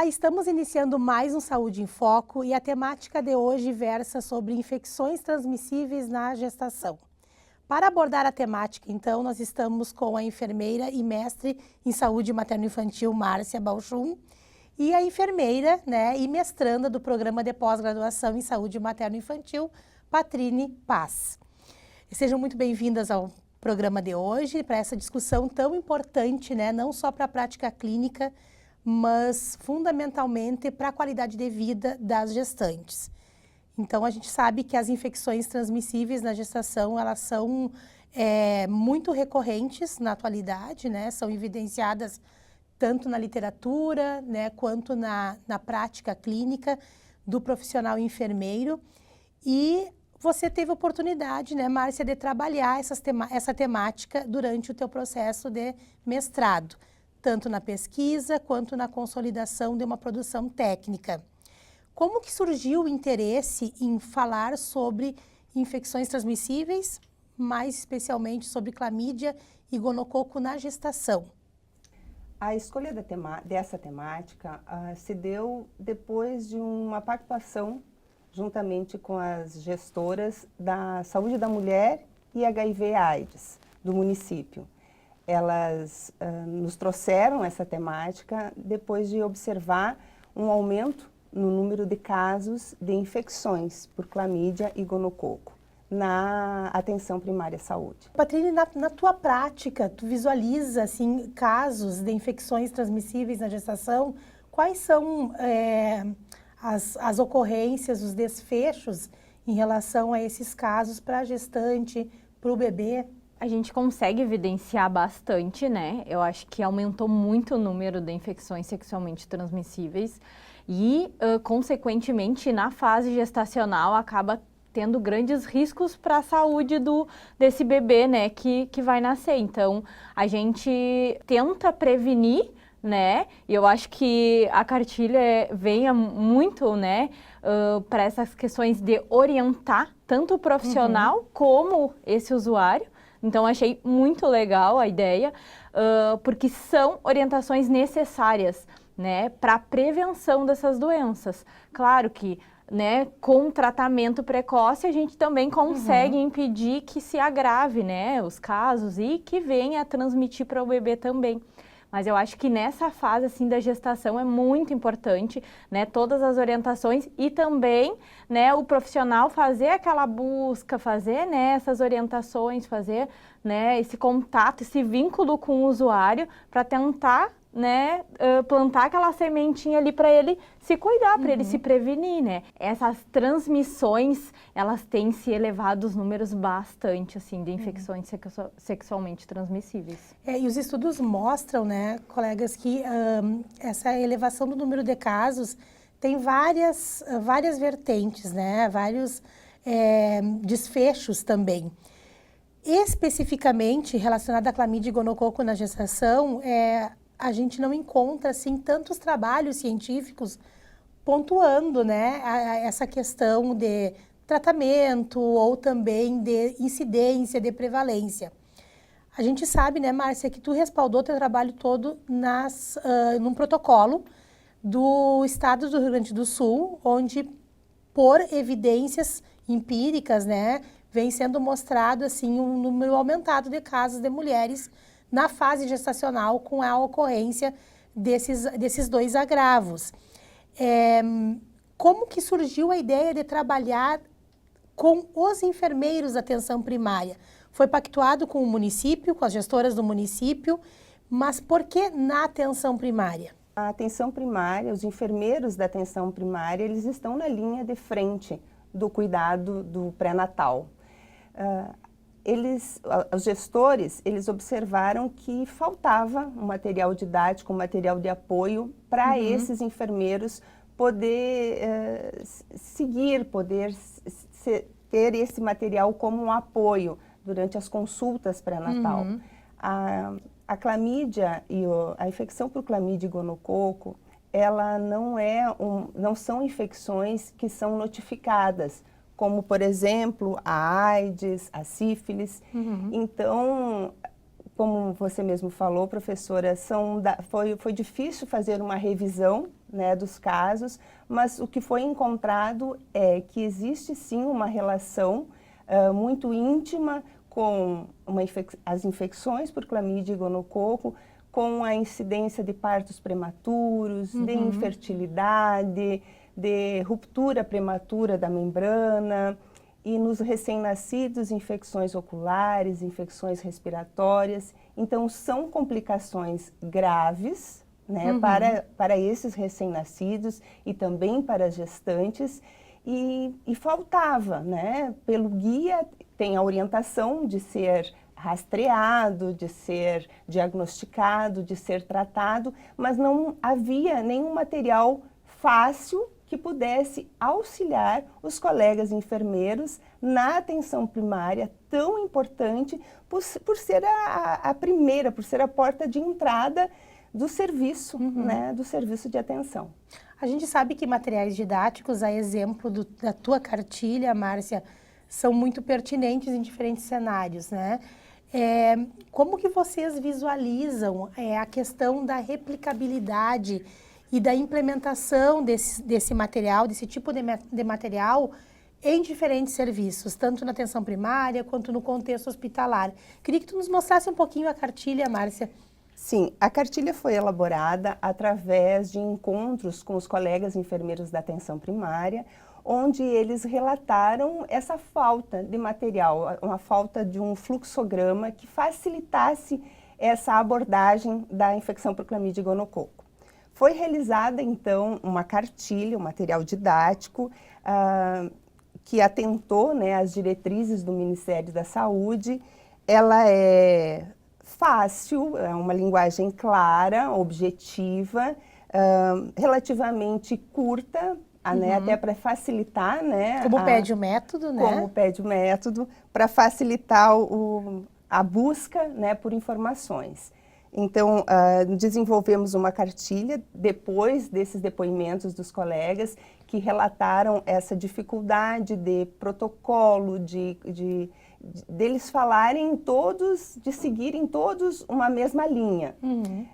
Olá, estamos iniciando mais um Saúde em Foco e a temática de hoje versa sobre infecções transmissíveis na gestação. Para abordar a temática, então, nós estamos com a enfermeira e mestre em saúde materno-infantil, Márcia Balchum, e a enfermeira, e mestranda do programa de pós-graduação em saúde materno-infantil, Patrine Paz. Sejam muito bem-vindas ao programa de hoje, para essa discussão tão importante, não só para a prática clínica, mas fundamentalmente para a qualidade de vida das gestantes. Então, a gente sabe que as infecções transmissíveis na gestação, elas são muito recorrentes na atualidade, são evidenciadas tanto na literatura, quanto na prática clínica do profissional enfermeiro. E você teve a oportunidade, Márcia, de trabalhar essa temática durante o teu processo de mestrado, tanto na pesquisa quanto na consolidação de uma produção técnica. Como que surgiu o interesse em falar sobre infecções transmissíveis, mais especialmente sobre clamídia e gonococo na gestação? A escolha dessa temática se deu depois de uma participação juntamente com as gestoras da saúde da mulher e HIV/AIDS do município. Elas nos trouxeram essa temática depois de observar um aumento no número de casos de infecções por clamídia e gonococo na atenção primária à saúde. Patrine, na tua prática, tu visualiza assim, casos de infecções transmissíveis na gestação? Quais são as ocorrências, os desfechos em relação a esses casos para a gestante, para o bebê? A gente consegue evidenciar bastante, Eu acho que aumentou muito o número de infecções sexualmente transmissíveis e, consequentemente, na fase gestacional, acaba tendo grandes riscos para a saúde desse bebê, que vai nascer. Então, a gente tenta prevenir, E eu acho que a cartilha venha muito, para essas questões de orientar tanto o profissional como esse usuário. Então, achei muito legal a ideia, porque são orientações necessárias, para a prevenção dessas doenças. Claro que, com tratamento precoce, a gente também consegue impedir que se agrave, os casos e que venha a transmitir para o bebê também. Mas eu acho que nessa fase, assim, da gestação é muito importante, todas as orientações e também, o profissional fazer aquela busca, fazer, essas orientações, fazer, esse contato, esse vínculo com o usuário para tentar, plantar aquela sementinha ali para ele se cuidar, para ele se prevenir, Essas transmissões, elas têm se elevado os números bastante, assim, de infecções sexualmente transmissíveis. E os estudos mostram, colegas, que essa elevação do número de casos tem várias vertentes, vários desfechos também. Especificamente relacionado à clamídia e gonococo na gestação, a gente não encontra, assim, tantos trabalhos científicos pontuando, essa questão de tratamento ou também de incidência, de prevalência. A gente sabe, Márcia, que tu respaldou teu trabalho todo num protocolo do Estado do Rio Grande do Sul, onde, por evidências empíricas, vem sendo mostrado, assim, um número aumentado de casos de mulheres na fase gestacional com a ocorrência desses dois agravos. Como que surgiu a ideia de trabalhar com os enfermeiros da atenção primária? Foi pactuado com o município, com as gestoras do município, mas por que na atenção primária? A atenção primária, os enfermeiros da atenção primária, eles estão na linha de frente do cuidado do pré-natal. Os gestores, eles observaram que faltava um material didático, um material de apoio para esses enfermeiros poder seguir, poder ter esse material como um apoio durante as consultas pré-natal. A clamídia e a infecção por clamídia e gonococo, ela não são infecções que são notificadas, como, por exemplo, a AIDS, a sífilis. Então, como você mesmo falou, professora, foi difícil fazer uma revisão né, dos casos, mas o que foi encontrado é que existe sim uma relação muito íntima com as infecções por clamídia e gonococo, com a incidência de partos prematuros, de infertilidade, de ruptura prematura da membrana, e nos recém-nascidos, infecções oculares, infecções respiratórias. Então, são complicações graves, né, para esses recém-nascidos e também para as gestantes. E faltava, né, pelo guia tem a orientação de ser rastreado, de ser diagnosticado, de ser tratado, mas não havia nenhum material fácil que pudesse auxiliar os colegas enfermeiros na atenção primária, tão importante por ser a primeira, por ser a porta de entrada do serviço, né, do serviço de atenção. A gente sabe que materiais didáticos, a exemplo da tua cartilha, Márcia, são muito pertinentes em diferentes cenários, né? Como que vocês visualizam a questão da replicabilidade e da implementação desse material, desse tipo de material em diferentes serviços, tanto na atenção primária quanto no contexto hospitalar? Queria que tu nos mostrasse um pouquinho a cartilha, Márcia. Sim, a cartilha foi elaborada através de encontros com os colegas enfermeiros da atenção primária, onde eles relataram essa falta de material, uma falta de um fluxograma que facilitasse essa abordagem da infecção por clamídia e gonococo. Foi realizada, então, uma cartilha, um material didático, que atentou, né, às diretrizes do Ministério da Saúde. Ela é fácil, é uma linguagem clara, objetiva, relativamente curta, né, até para facilitar, né? Como pede o método, né? Como pede o método, para facilitar a busca, né, por informações. Então, desenvolvemos uma cartilha depois desses depoimentos dos colegas que relataram essa dificuldade de protocolo, deles falarem todos, de seguirem todos uma mesma linha.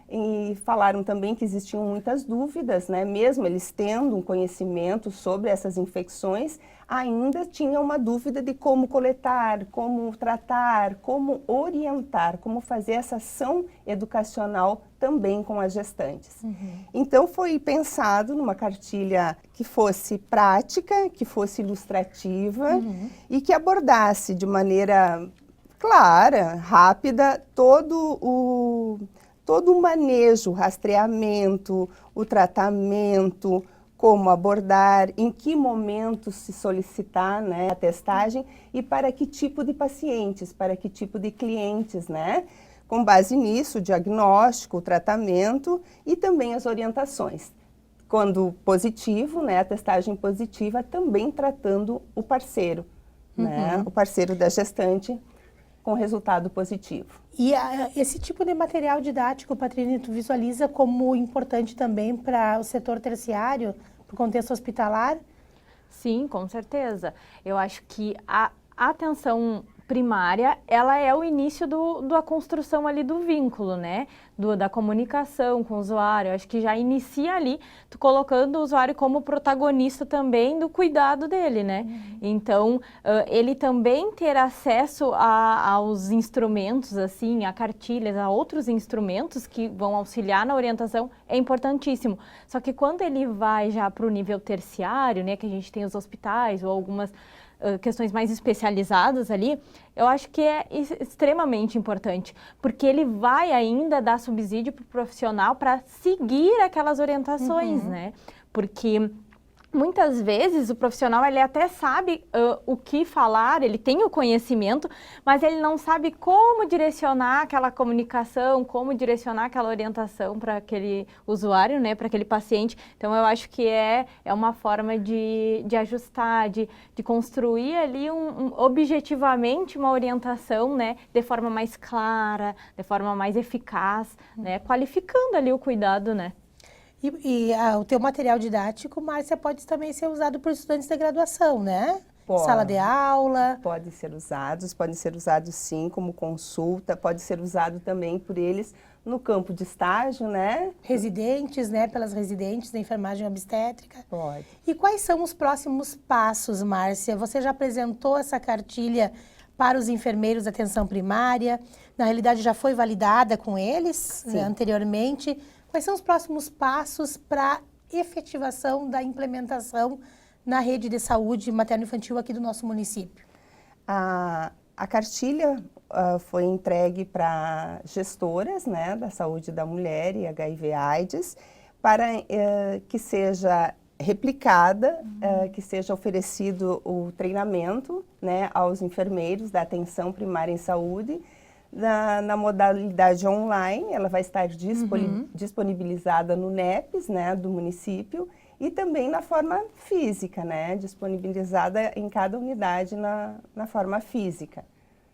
E falaram também que existiam muitas dúvidas, né? Mesmo eles tendo um conhecimento sobre essas infecções, ainda tinha uma dúvida de como coletar, como tratar, como orientar, como fazer essa ação educacional também com as gestantes. Então foi pensado numa cartilha que fosse prática, que fosse ilustrativa e que abordasse de maneira clara, rápida, todo o manejo, o rastreamento, o tratamento, como abordar, em que momento se solicitar, né, a testagem e para que tipo de pacientes, para que tipo de clientes, né? Com base nisso, o diagnóstico, o tratamento e também as orientações. Quando positivo, né, a testagem positiva, também tratando o parceiro, né, o parceiro da gestante com resultado positivo. E esse tipo de material didático, Patrícia, tu visualiza como importante também para o setor terciário, para o contexto hospitalar? Sim, com certeza. Eu acho que a atenção primária, ela é o início da construção ali do vínculo, né? Da comunicação com o usuário. Eu acho que já inicia ali, tu colocando o usuário como protagonista também do cuidado dele, né? Então, ele também ter acesso aos instrumentos, assim, a cartilhas, a outros instrumentos que vão auxiliar na orientação é importantíssimo. Só que quando ele vai já para o nível terciário, né? Que a gente tem os hospitais ou algumas questões mais especializadas ali, eu acho que é extremamente importante, porque ele vai ainda dar subsídio para o profissional para seguir aquelas orientações, né? Porque muitas vezes o profissional ele até sabe o que falar, ele tem o conhecimento, mas ele não sabe como direcionar aquela comunicação, como direcionar aquela orientação para aquele usuário, né, para aquele paciente. Então eu acho que é uma forma de ajustar, de construir ali objetivamente uma orientação, né, de forma mais clara, de forma mais eficaz, né, qualificando ali o cuidado, né. E o teu material didático, Márcia, pode também ser usado por estudantes de graduação, né? Pode. Sala de aula. Podem ser usados sim, como consulta, pode ser usado também por eles no campo de estágio, né? Residentes, né, pelas residentes da enfermagem obstétrica. Pode. E quais são os próximos passos, Márcia? Você já apresentou essa cartilha para os enfermeiros da atenção primária? Na realidade, já foi validada com eles, né, anteriormente. Quais são os próximos passos para efetivação da implementação na rede de saúde materno-infantil aqui do nosso município? A cartilha foi entregue para gestoras, né, da saúde da mulher e HIV/AIDS, para que seja replicada, que seja oferecido o treinamento, né, aos enfermeiros da atenção primária em saúde, na modalidade online. Ela vai estar disponibilizada no NEPs, né, do município, e também na forma física, né, disponibilizada em cada unidade na forma física.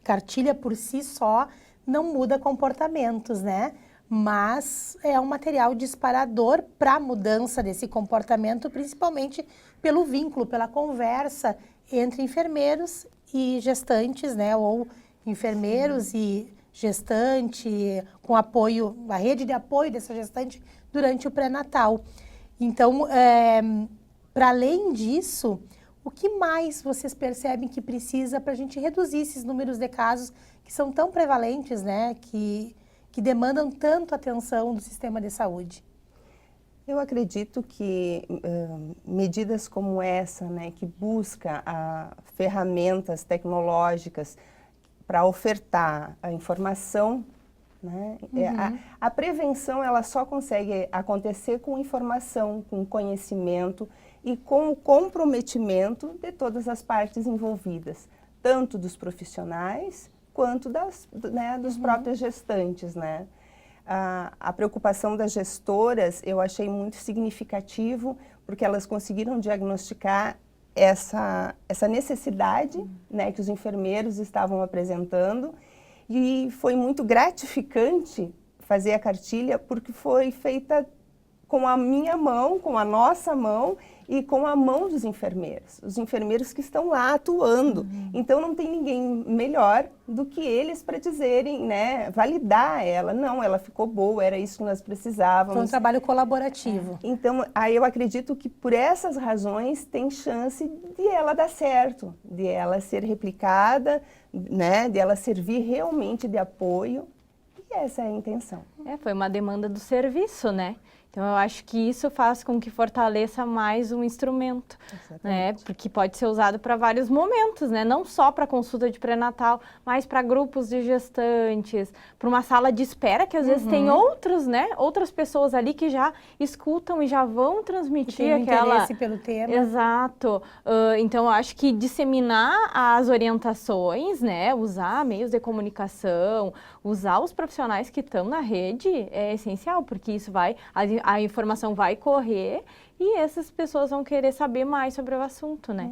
Cartilha por si só não muda comportamentos, né? Mas é um material disparador para a mudança desse comportamento, principalmente pelo vínculo, pela conversa entre enfermeiros e gestantes, né? Ou enfermeiros e gestante, com apoio, a rede de apoio dessa gestante durante o pré-natal. Então, para além disso, o que mais vocês percebem que precisa para a gente reduzir esses números de casos que são tão prevalentes, né? Que demandam tanto atenção do sistema de saúde? Eu acredito que medidas como essa, né, que busca ferramentas tecnológicas para ofertar a informação, né, a prevenção ela só consegue acontecer com informação, com conhecimento e com o comprometimento de todas as partes envolvidas, tanto dos profissionais quanto dos próprios gestantes, né? A preocupação das gestoras eu achei muito significativo, porque elas conseguiram diagnosticar essa necessidade, né, que os enfermeiros estavam apresentando, e foi muito gratificante fazer a cartilha, porque foi feita com a minha mão, com a nossa mão e com a mão dos enfermeiros, os enfermeiros que estão lá atuando. Então não tem ninguém melhor do que eles para dizerem, né, validar ela. Não, ela ficou boa, era isso que nós precisávamos. Foi um trabalho colaborativo. Então, aí eu acredito que por essas razões tem chance de ela dar certo, de ela ser replicada, né, de ela servir realmente de apoio. E essa é a intenção. Foi uma demanda do serviço, né? Então, eu acho que isso faz com que fortaleça mais um instrumento, né? Porque pode ser usado para vários momentos, né? Não só para consulta de pré-natal, mas para grupos de gestantes, para uma sala de espera, que às vezes tem outros, né? Outras pessoas ali que já escutam e já vão transmitir tem aquela... interesse pelo tema. Exato. Então, eu acho que disseminar as orientações, né? Usar meios de comunicação, usar os profissionais que estão na rede é essencial, porque isso vai... A informação vai correr e essas pessoas vão querer saber mais sobre o assunto, né?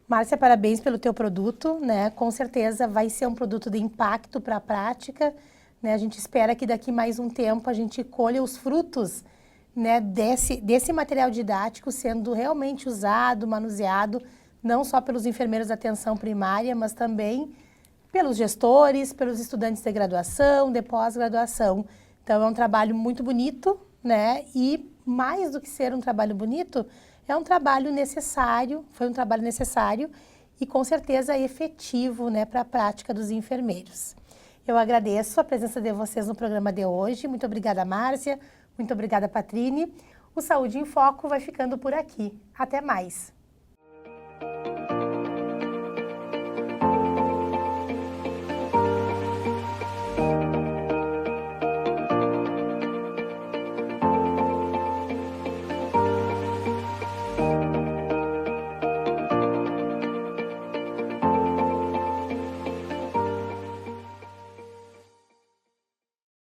Márcia, parabéns pelo teu produto, né? Com certeza vai ser um produto de impacto para a prática, né? A gente espera que daqui mais um tempo a gente colha os frutos, né, desse material didático sendo realmente usado, manuseado, não só pelos enfermeiros da atenção primária, mas também pelos gestores, pelos estudantes de graduação, de pós-graduação. Então, é um trabalho muito bonito, né? E mais do que ser um trabalho bonito, é um trabalho necessário, foi um trabalho necessário e com certeza efetivo, né, para a prática dos enfermeiros. Eu agradeço a presença de vocês no programa de hoje. Muito obrigada, Márcia. Muito obrigada, Patrine. O Saúde em Foco vai ficando por aqui. Até mais.